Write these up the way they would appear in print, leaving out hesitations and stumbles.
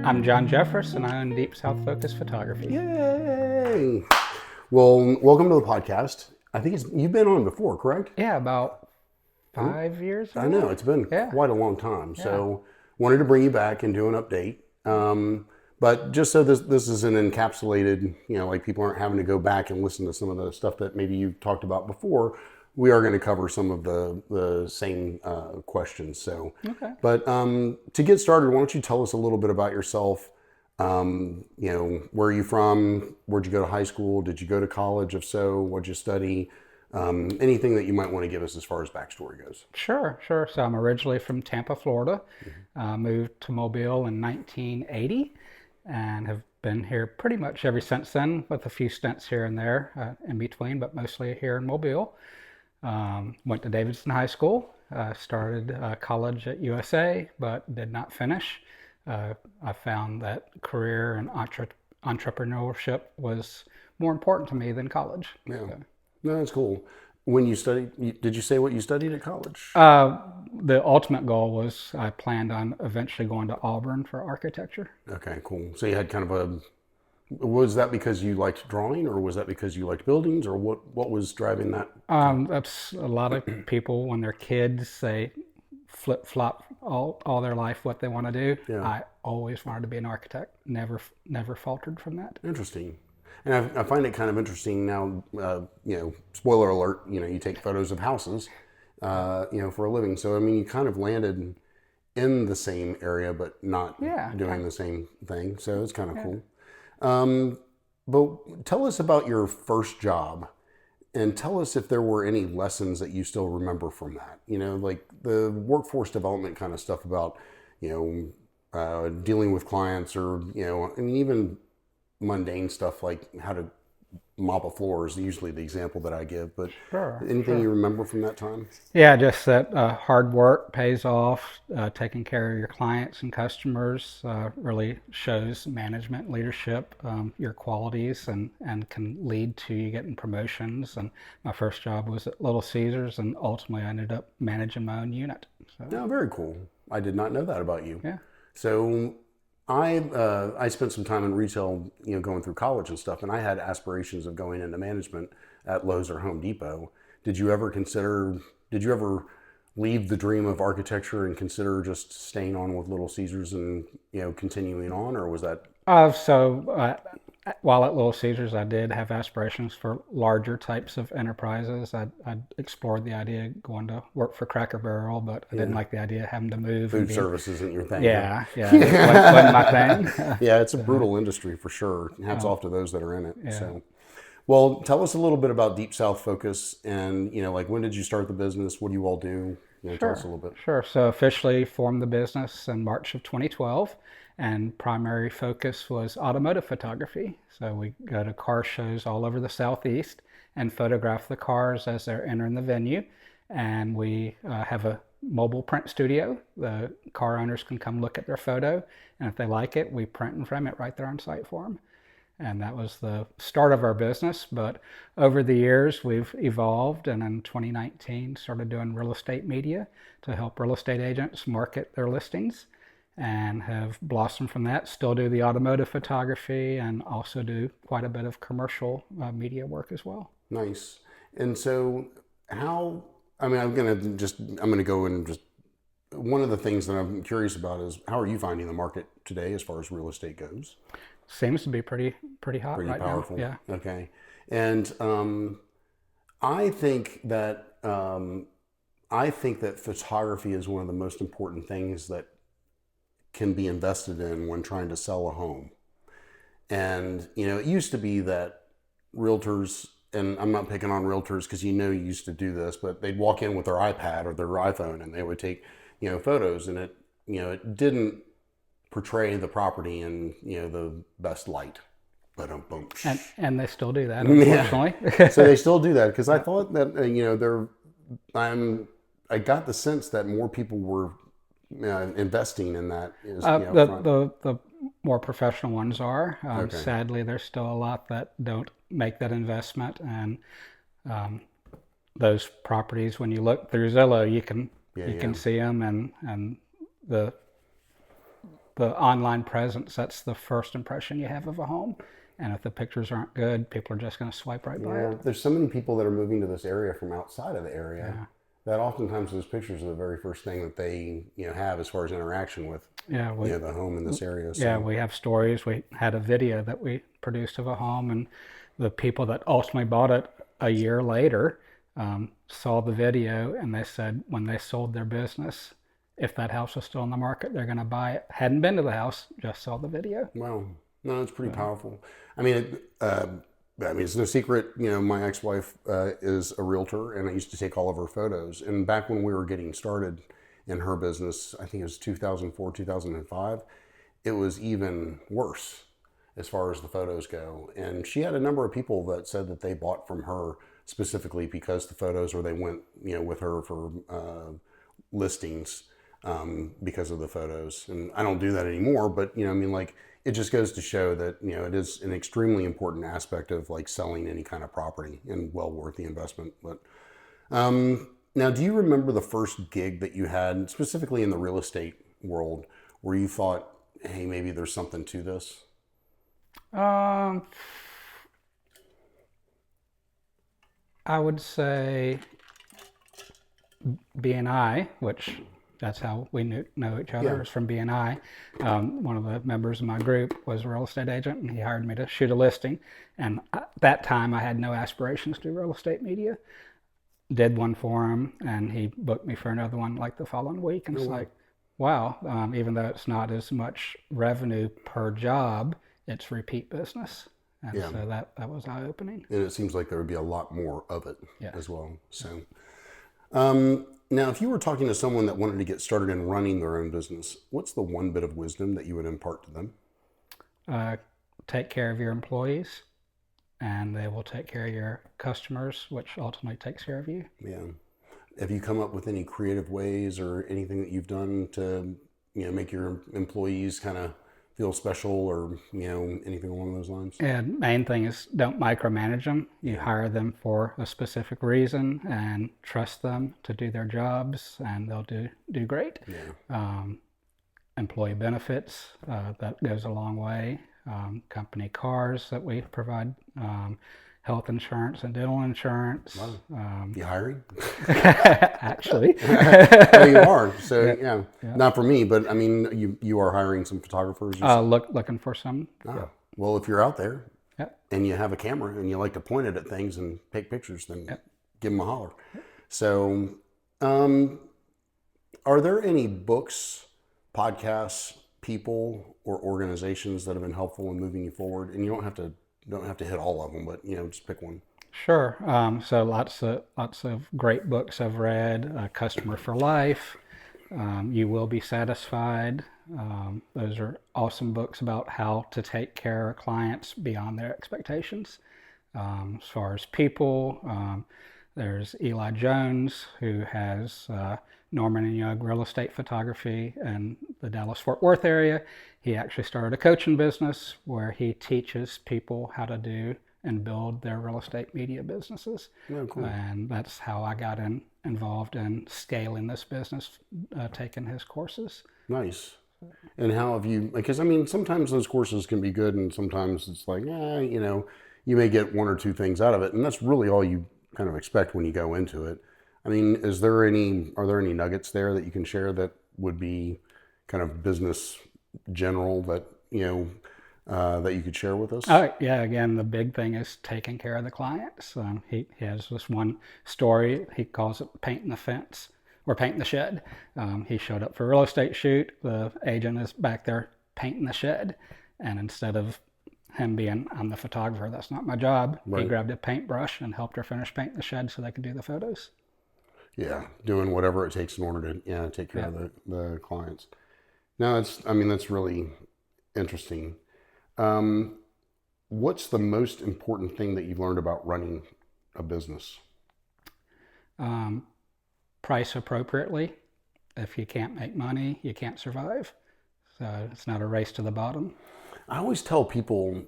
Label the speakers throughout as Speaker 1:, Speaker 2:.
Speaker 1: I'm Jon Jeffress, and I own Deep South Focus Photography.
Speaker 2: Yay! Well, welcome to the podcast. I think you've been on before, correct?
Speaker 1: Yeah, about 5 years ago.
Speaker 2: I know it's been
Speaker 1: Yeah.
Speaker 2: quite a long time. So wanted to bring you back and do an update. But just so this is an encapsulated, like people aren't having to go back and listen to some of the stuff that maybe you've talked about before. We are going to cover some of the same questions. So,
Speaker 1: Okay.
Speaker 2: but to get started, why don't you tell us a little bit about yourself? Where are you from? Where'd you go to high school? Did you go to college? If so, what'd you study? Anything that you might want to give us as far as backstory goes.
Speaker 1: Sure. So I'm originally from Tampa, Florida. Moved to Mobile in 1980 and have been here pretty much ever since then, with a few stints here and there in between, but mostly here in Mobile. Went to Davidson High School, started college at USA, but did not finish. I found that career and entrepreneurship was more important to me than college.
Speaker 2: Yeah,
Speaker 1: So,
Speaker 2: no, that's cool. When you studied, did you say what you studied at college?
Speaker 1: the ultimate goal was I planned on eventually going to Auburn for architecture.
Speaker 2: Okay, cool. So you had kind of was that because you liked drawing, or was that because you liked buildings, or what was driving that?
Speaker 1: That's a lot of people when they're kids, they flip flop all their life what they want to do.
Speaker 2: Yeah.
Speaker 1: I always wanted to be an architect. Never faltered from that.
Speaker 2: Interesting. And I find it kind of interesting now, spoiler alert, you take photos of houses, for a living. So, I mean, you kind of landed in the same area, but not doing the same thing. So it's kind of cool. But tell us about your first job, and tell us if there were any lessons that you still remember from that. Like the workforce development kind of stuff about, dealing with clients, or, I mean, even mundane stuff like how to mop a floor is usually the example that I give. But anything you remember from that time?
Speaker 1: Yeah, just that hard work pays off. Taking care of your clients and customers really shows management, leadership, your qualities, and can lead to you getting promotions. And my first job was at Little Caesars, and ultimately I ended up managing my own unit. So,
Speaker 2: No, very cool. I did not know that about you.
Speaker 1: yeah.
Speaker 2: So I spent some time in retail, going through college and stuff, and I had aspirations of going into management at Lowe's or Home Depot. Did you ever leave the dream of architecture and consider just staying on with Little Caesars and, continuing on, or was that?
Speaker 1: While at Little Caesars, I did have aspirations for larger types of enterprises. I explored the idea of going to work for Cracker Barrel, but I didn't like the idea of having to move.
Speaker 2: Food service isn't your thing.
Speaker 1: Yeah, it wasn't my thing.
Speaker 2: Yeah, it's a brutal industry for sure. Hats off to those that are in it. So, well, tell us a little bit about Deep South Focus, and like when did you start the business? What do you all do? Tell us a little bit.
Speaker 1: Sure. So officially formed the business in March of 2012, and primary focus was automotive photography. So we go to car shows all over the Southeast and photograph the cars as they're entering the venue. And we have a mobile print studio. The car owners can come look at their photo, and if they like it, we print and frame it right there on site for them. And that was the start of our business. But over the years, we've evolved, and in 2019 started doing real estate media to help real estate agents market their listings, and have blossomed from that. Still do the automotive photography, and also do quite a bit of commercial media work as well.
Speaker 2: Nice. And so I'm going to go and just, one of the things that I'm curious about is, how are you finding the market today as far as real estate goes?
Speaker 1: Seems to be pretty hot
Speaker 2: Pretty
Speaker 1: right
Speaker 2: powerful.
Speaker 1: now. Yeah.
Speaker 2: Okay. And I think that photography is one of the most important things that can be invested in when trying to sell a home. And it used to be that realtors, and I'm not picking on realtors because you used to do this, but they'd walk in with their iPad or their iPhone, and they would take photos, and it didn't portray the property in the best light. But
Speaker 1: and they still do that, unfortunately.
Speaker 2: Yeah. So they still do that, because I thought that I got the sense that more people were investing in that.
Speaker 1: The more professional ones are.
Speaker 2: Okay.
Speaker 1: Sadly, there's still a lot that don't make that investment, and those properties, when you look through Zillow, you can see them, and the the online presence, that's the first impression you have of a home. And if the pictures aren't good, people are just going to swipe right by
Speaker 2: Yeah,
Speaker 1: it.
Speaker 2: there's so many people that are moving to this area from outside of the area
Speaker 1: Yeah.
Speaker 2: that oftentimes those pictures are the very first thing that they have as far as interaction with
Speaker 1: Yeah,
Speaker 2: the home in this area.
Speaker 1: yeah,
Speaker 2: So
Speaker 1: we have stories. We had a video that we produced of a home, and the people that ultimately bought it a year later saw the video, and they said when they sold their business, if that house was still on the market, they're going to buy it. Hadn't been to the house, just saw the video.
Speaker 2: wow, no, it's pretty
Speaker 1: So,
Speaker 2: powerful. I mean, it's no secret. My ex-wife is a realtor, and I used to take all of her photos. And back when we were getting started in her business, I think it was 2004, 2005. It was even worse as far as the photos go. And she had a number of people that said that they bought from her specifically because the photos, or they went, with her for listings because of the photos. And I don't do that anymore, but it just goes to show that it is an extremely important aspect of like selling any kind of property, and well worth the investment. But now, do you remember the first gig that you had specifically in the real estate world where you thought, hey, maybe there's something to this?
Speaker 1: um, I would say BNI, which that's how we know each other,
Speaker 2: Yeah.
Speaker 1: is from BNI. One of the members of my group was a real estate agent, and he hired me to shoot a listing. And at that time, I had no aspirations to do real estate media. Did one for him, and he booked me for another one like the following week. And
Speaker 2: Oh,
Speaker 1: it's
Speaker 2: wow.
Speaker 1: like, wow, even though it's not as much revenue per job, it's repeat business. And
Speaker 2: Yeah.
Speaker 1: so that was eye opening.
Speaker 2: And it seems like there would be a lot more of it
Speaker 1: Yeah.
Speaker 2: as well. So, now, if you were talking to someone that wanted to get started in running their own business, what's the one bit of wisdom that you would impart to them?
Speaker 1: Uh, Take care of your employees, and they will take care of your customers, which ultimately takes care of you.
Speaker 2: Yeah. Have you come up with any creative ways or anything that you've done to, make your employees kind of feel special, or, anything along those lines?
Speaker 1: And main thing is don't micromanage them. You hire them for a specific reason and trust them to do their jobs, and they'll do great.
Speaker 2: Yeah.
Speaker 1: Employee benefits, that goes a long way. Company cars that we provide, health insurance and dental insurance.
Speaker 2: Wow. You hiring?
Speaker 1: Actually,
Speaker 2: Oh, you are. So
Speaker 1: yeah,
Speaker 2: yeah, not for me, but I mean, you are hiring some photographers.
Speaker 1: looking for some.
Speaker 2: Oh. Well, if you're out there
Speaker 1: Yep.
Speaker 2: and you have a camera and you like to point it at things and take pictures, then
Speaker 1: Yep.
Speaker 2: give them a holler. So, um, are there any books, podcasts, people, or organizations that have been helpful in moving you forward? And you don't have to hit all of them, but just pick one.
Speaker 1: Sure. So lots of great books I've read. Customer for Life. You Will Be Satisfied. Those are awesome books about how to take care of clients beyond their expectations. As far as people, there's Eli Jones, who has Norman and Young Real Estate Photography in the Dallas-Fort Worth area. He actually started a coaching business where he teaches people how to do and build their real estate media businesses.
Speaker 2: Yeah, cool.
Speaker 1: And that's how I got involved in scaling this business, taking his courses.
Speaker 2: Nice. And how have you? Because I mean, sometimes those courses can be good, and sometimes it's like, you may get one or two things out of it, and that's really all you kind of expect when you go into it. I mean, are there any nuggets there that you can share that would be kind of business general that that you could share with us?
Speaker 1: Oh, yeah, again, the big thing is taking care of the clients. He has this one story, he calls it painting the fence or painting the shed. He showed up for a real estate shoot. The agent is back there painting the shed. And instead of him being, I'm the photographer, that's not my job, he
Speaker 2: Right.
Speaker 1: grabbed a paintbrush and helped her finish painting the shed so they could do the photos.
Speaker 2: Yeah, doing whatever it takes in order to take care
Speaker 1: Yeah.
Speaker 2: of the clients. No, that's really interesting. Um, what's the most important thing that you've learned about running a business?
Speaker 1: Um, Price appropriately. If you can't make money, you can't survive. So it's not a race to the bottom.
Speaker 2: I always tell people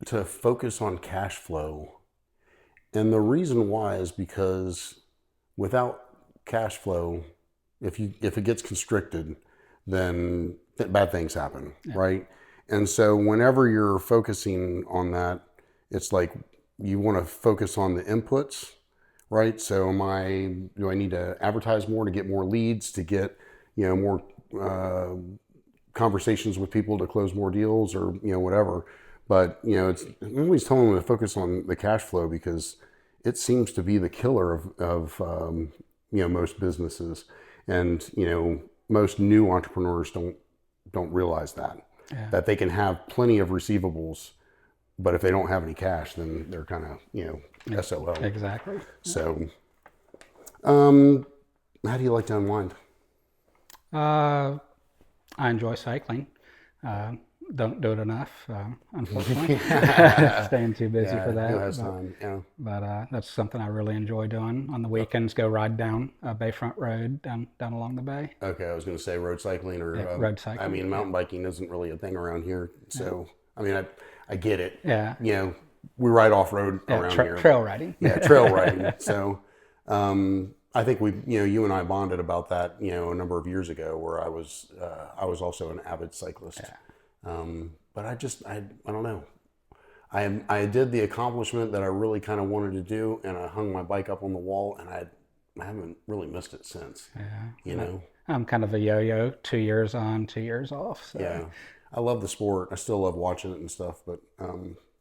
Speaker 2: to focus on cash flow. And the reason why is because without cash flow, if it gets constricted, then bad things happen, right? And so whenever you're focusing on that, it's like you want to focus on the inputs, right? So do I need to advertise more to get more leads, to get, more conversations with people to close more deals, or, whatever. But, I'm always telling them to focus on the cash flow, because it seems to be the killer of most businesses. And, most new entrepreneurs don't realize that they can have plenty of receivables, but if they don't have any cash, then they're kind of, SOL.
Speaker 1: Exactly.
Speaker 2: So, how do you like to unwind?
Speaker 1: I enjoy cycling. Don't do it enough, unfortunately. Staying too busy for that.
Speaker 2: Who has time? Yeah.
Speaker 1: But that's something I really enjoy doing. On the weekends, go ride down Bayfront Road down along the bay.
Speaker 2: Okay, I was going to say road cycling or
Speaker 1: road cycling.
Speaker 2: I mean, mountain biking isn't really a thing around here, so I mean, I get it.
Speaker 1: Yeah.
Speaker 2: We ride off road around here.
Speaker 1: Trail riding.
Speaker 2: Yeah, trail riding. So, I think you and I bonded about that, a number of years ago, where I was also an avid cyclist.
Speaker 1: Yeah.
Speaker 2: But I don't know. I did the accomplishment that I really kind of wanted to do, and I hung my bike up on the wall, and I haven't really missed it since.
Speaker 1: Yeah. I'm kind of a yo-yo, 2 years on, 2 years off. So.
Speaker 2: Yeah. I love the sport. I still love watching it and stuff, but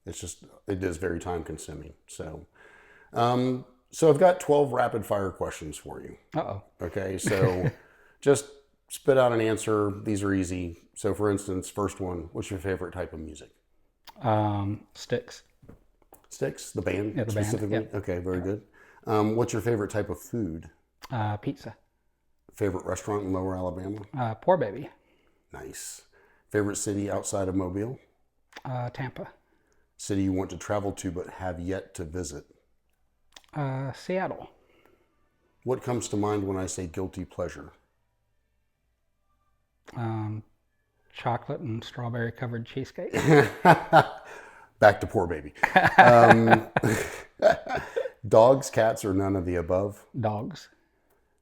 Speaker 2: it is very time consuming. So, so I've got 12 rapid fire questions for you.
Speaker 1: Uh-oh.
Speaker 2: Okay. So just spit out an answer. These are easy. So for instance, first one, what's your favorite type of music?
Speaker 1: Styx.
Speaker 2: Styx, the band
Speaker 1: Yeah, the
Speaker 2: specifically?
Speaker 1: band. Yep.
Speaker 2: Okay, very good. What's your favorite type of food?
Speaker 1: Pizza.
Speaker 2: Favorite restaurant in Lower Alabama?
Speaker 1: Poor Baby.
Speaker 2: Nice. Favorite city outside of Mobile?
Speaker 1: Tampa.
Speaker 2: City you want to travel to but have yet to visit?
Speaker 1: Seattle.
Speaker 2: What comes to mind when I say guilty pleasure?
Speaker 1: Chocolate and strawberry covered cheesecake.
Speaker 2: Back to Poor Baby. Dogs, cats, or none of the above?
Speaker 1: Dogs.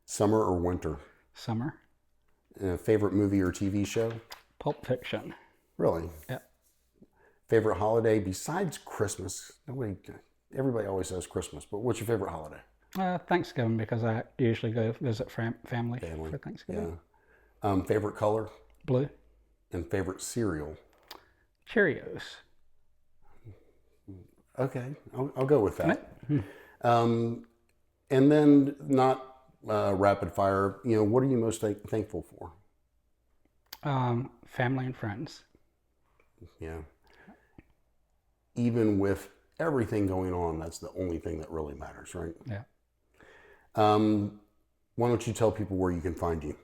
Speaker 2: Summer or winter?
Speaker 1: Summer.
Speaker 2: Favorite movie or TV show?
Speaker 1: Pulp Fiction.
Speaker 2: Really?
Speaker 1: Yeah.
Speaker 2: Favorite holiday besides Christmas? Everybody always says Christmas, but what's your favorite holiday?
Speaker 1: Thanksgiving, because I usually go visit family for Thanksgiving.
Speaker 2: Yeah. Favorite color?
Speaker 1: Blue.
Speaker 2: And favorite cereal?
Speaker 1: Cheerios.
Speaker 2: Okay, I'll go with that. And then not rapid fire. What are you most thankful for?
Speaker 1: Family and friends.
Speaker 2: Yeah. Even with everything going on, that's the only thing that really matters, right?
Speaker 1: Yeah.
Speaker 2: Why don't you tell people where you can find you?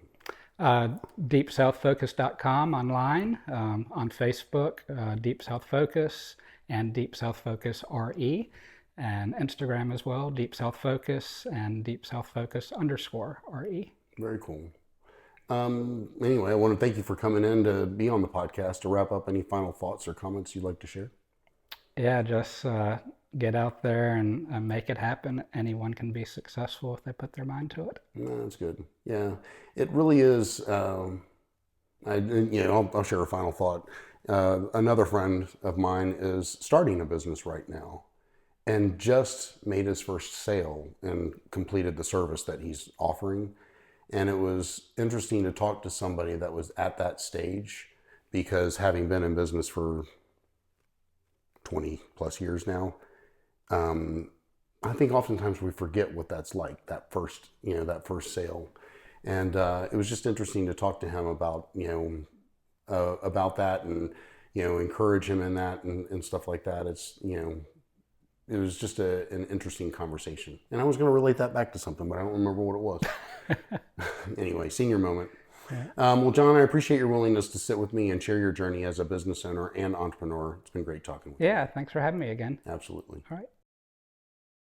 Speaker 1: DeepSouthFocus.com online, on Facebook, Deep South Focus and Deep South Focus RE, and Instagram as well, Deep South Focus and Deep South Focus _RE.
Speaker 2: Very cool. Anyway, I want to thank you for coming in to be on the podcast. To wrap up, any final thoughts or comments you'd like to share?
Speaker 1: Yeah, just get out there and make it happen. Anyone can be successful if they put their mind to it.
Speaker 2: No, that's good. Yeah, it really is. I'll share a final thought. Another friend of mine is starting a business right now, and just made his first sale and completed the service that he's offering. And it was interesting to talk to somebody that was at that stage, because having been in business for 20 plus years now, I think oftentimes we forget what that's like, that first sale. And it was just interesting to talk to him about that, and encourage him in that, and stuff like that. It was just an interesting conversation. And I was going to relate that back to something, but I don't remember what it was. Anyway, senior moment. Well, John, I appreciate your willingness to sit with me and share your journey as a business owner and entrepreneur. It's been great talking with you.
Speaker 1: Yeah, thanks for having me again.
Speaker 2: Absolutely.
Speaker 1: All right.